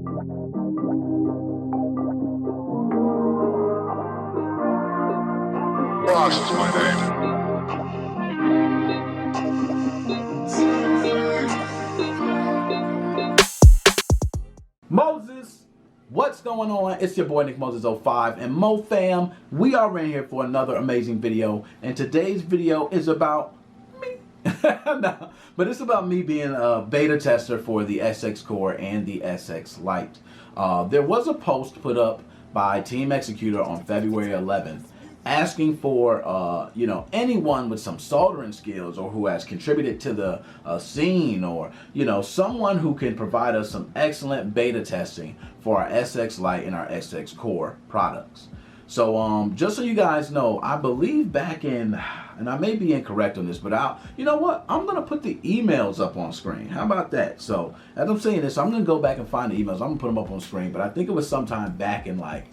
Ross is my name. Moses, what's going on? It's your boy Nick Moses 05 and Mo Fam. We are in here for another amazing video, and today's video is about me. No, but it's about me being a beta tester for the SX Core and the SX Lite. There was a post put up by team-xecuter on February 11th asking for anyone with some soldering skills or who has contributed to the scene, or someone who can provide us some excellent beta testing for our SX Lite and our SX Core products. So just so you guys know, I believe back in, and I may be incorrect on this, but you know what, I'm gonna put the emails up on screen. How about that? So as I'm saying this, I'm gonna go back and find the emails. I'm gonna put them up on screen, but I think it was sometime back in like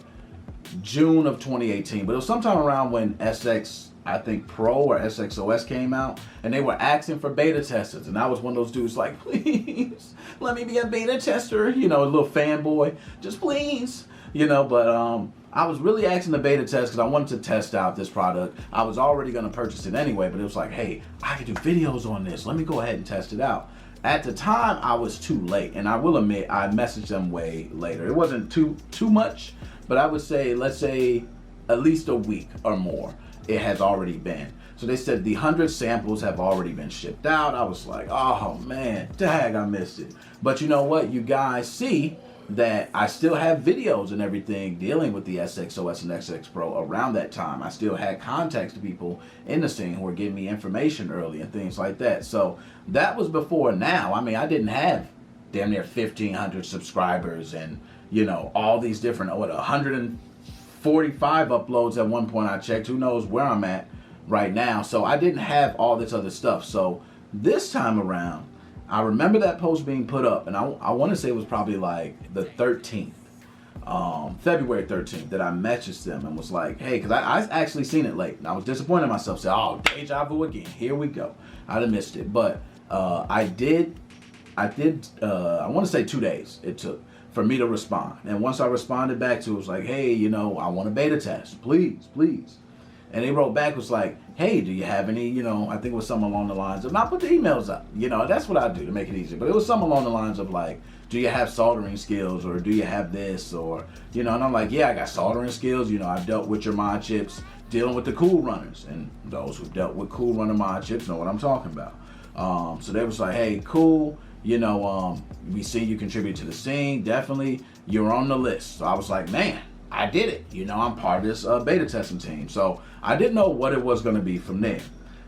June of 2018, but it was sometime around when SX, I think Pro or SXOS came out, and they were asking for beta testers, and I was one of those dudes like, please let me be a beta tester, a little fanboy, just please, but I was really asking the beta test because I wanted to test out this product. I was already going to purchase it anyway, but it was like, hey, I can do videos on this, let me go ahead and test it out. At the time, I was too late, and I will admit I messaged them way later. It wasn't too much, but I would say, let's say at least a week or more it has already been. So they said the 100 samples have already been shipped out. I was like, oh man, dag, I missed it. But you know what? You guys see that I still have videos and everything dealing with the SXOS and SX Pro around that time. I still had contacts to people in the scene who were giving me information early and things like that. So that was before now. I mean, I didn't have damn near 1,500 subscribers and all these different, 145 uploads at one point I checked. Who knows where I'm at right now. So I didn't have all this other stuff. So this time around, I remember that post being put up, and I want to say it was probably like the 13th, February 13th, that I messaged them and was like, hey, because I actually seen it late, and I was disappointed in myself. Said, oh, deja vu again. Here we go. I'd have missed it, but I want to say 2 days it took for me to respond. And once I responded back to it, was like, hey, I want a beta test, please. And they wrote back, was like, hey, do you have any, I think it was something along the lines of, not put the emails up, that's what I do to make it easier. But it was something along the lines of like, do you have soldering skills, or do you have this, or, and I'm like, yeah, I got soldering skills. I've dealt with your mod chips, dealing with the cool runners, and those who've dealt with cool runner mod chips know what I'm talking about. So they was like, hey, cool, we see you contribute to the scene, definitely, you're on the list. So I was like, man, I did it. I'm part of this beta testing team. So I didn't know what it was going to be from there.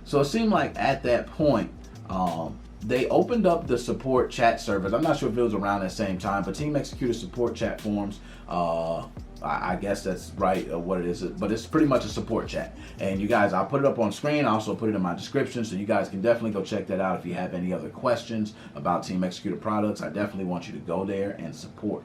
So it seemed like at that point, they opened up the support chat servers. I'm not sure if it was around that same time, but team-xecuter support chat forums, I guess that's right, what it is, but it's pretty much a support chat. And you guys, I'll put it up on screen. I also put it in my description, so you guys can definitely go check that out. If you have any other questions about team-xecuter products, I definitely want you to go there and support.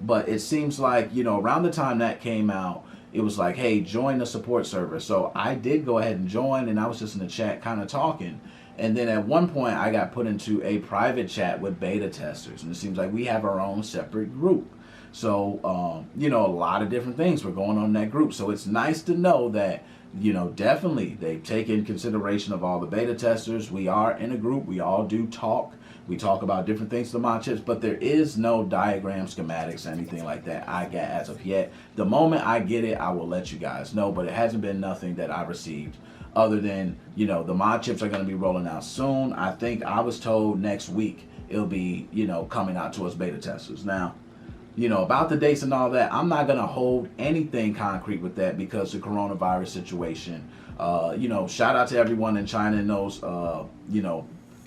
But it seems like, around the time that came out, it was like, hey, join the support server. So I did go ahead and join, and I was just in the chat kind of talking. And then at one point I got put into a private chat with beta testers, and it seems like we have our own separate group. So, a lot of different things were going on in that group. So it's nice to know that, definitely they've taken consideration of all the beta testers. We are in a group. We all do talk. We talk about different things to the mod chips, but there is no diagram, schematics, anything like that I get as of yet. The moment I get it, I will let you guys know, but it hasn't been nothing that I received other than, the mod chips are going to be rolling out soon. I think I was told next week it'll be, coming out to us beta testers. Now, about the dates and all that, I'm not going to hold anything concrete with that because the coronavirus situation. Shout out to everyone in China and those,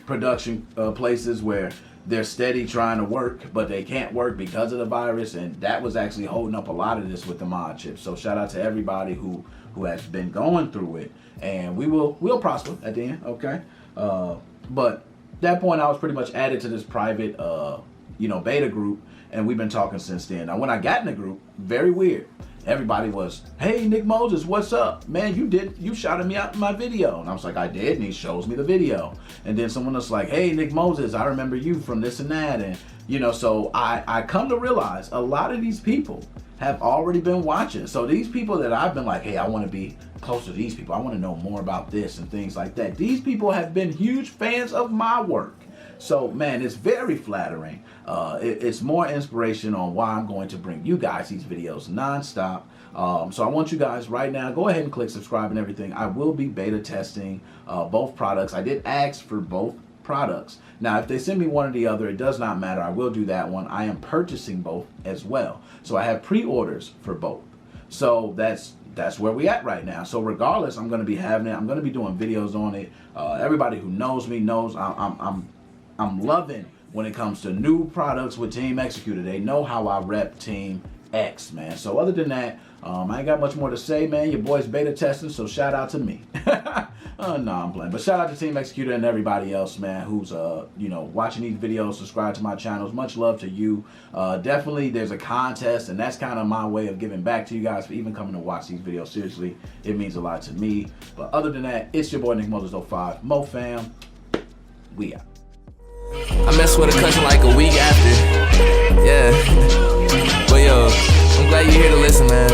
production places where they're steady trying to work, but they can't work because of the virus, and that was actually holding up a lot of this with the mod chips. So shout out to everybody who has been going through it, and we'll prosper at the end, okay? But at that point, I was pretty much added to this private, beta group, and we've been talking since then. Now, when I got in the group, very weird. Everybody was, hey, Nick Moses, what's up? Man, you shouted me out in my video. And I was like, I did, and he shows me the video. And then someone was like, hey, Nick Moses, I remember you from this and that. And You know, so I come to realize a lot of these people have already been watching. So these people that I've been like, hey, I want to be close to these people, I want to know more about this and things like that, these people have been huge fans of my work. So man, it's very flattering. It's more inspiration on why I'm going to bring you guys these videos nonstop. So I want you guys right now, go ahead and click subscribe and everything. I will be beta testing both products. I did ask for both products. Now, if they send me one or the other, it does not matter. I will do that one. I am purchasing both as well. So I have pre-orders for both. So that's where we at right now. So regardless, I'm going to be having it. I'm going to be doing videos on it. Everybody who knows me knows I'm loving when it comes to new products with Team-xecuter. They know how I rep Team X, man. So other than that, I ain't got much more to say, man. Your boy's beta testing, so shout out to me. No, I'm playing. But shout out to Team-xecuter and everybody else, man, who's you know, watching these videos, subscribe to my channels. Much love to you. Definitely there's a contest, and that's kind of my way of giving back to you guys for even coming to watch these videos. Seriously, it means a lot to me. But other than that, it's your boy Nick Moses 05. Mo fam, we out. I messed with a cousin like a week after. Yeah. But yo, I'm glad you're here to listen, man.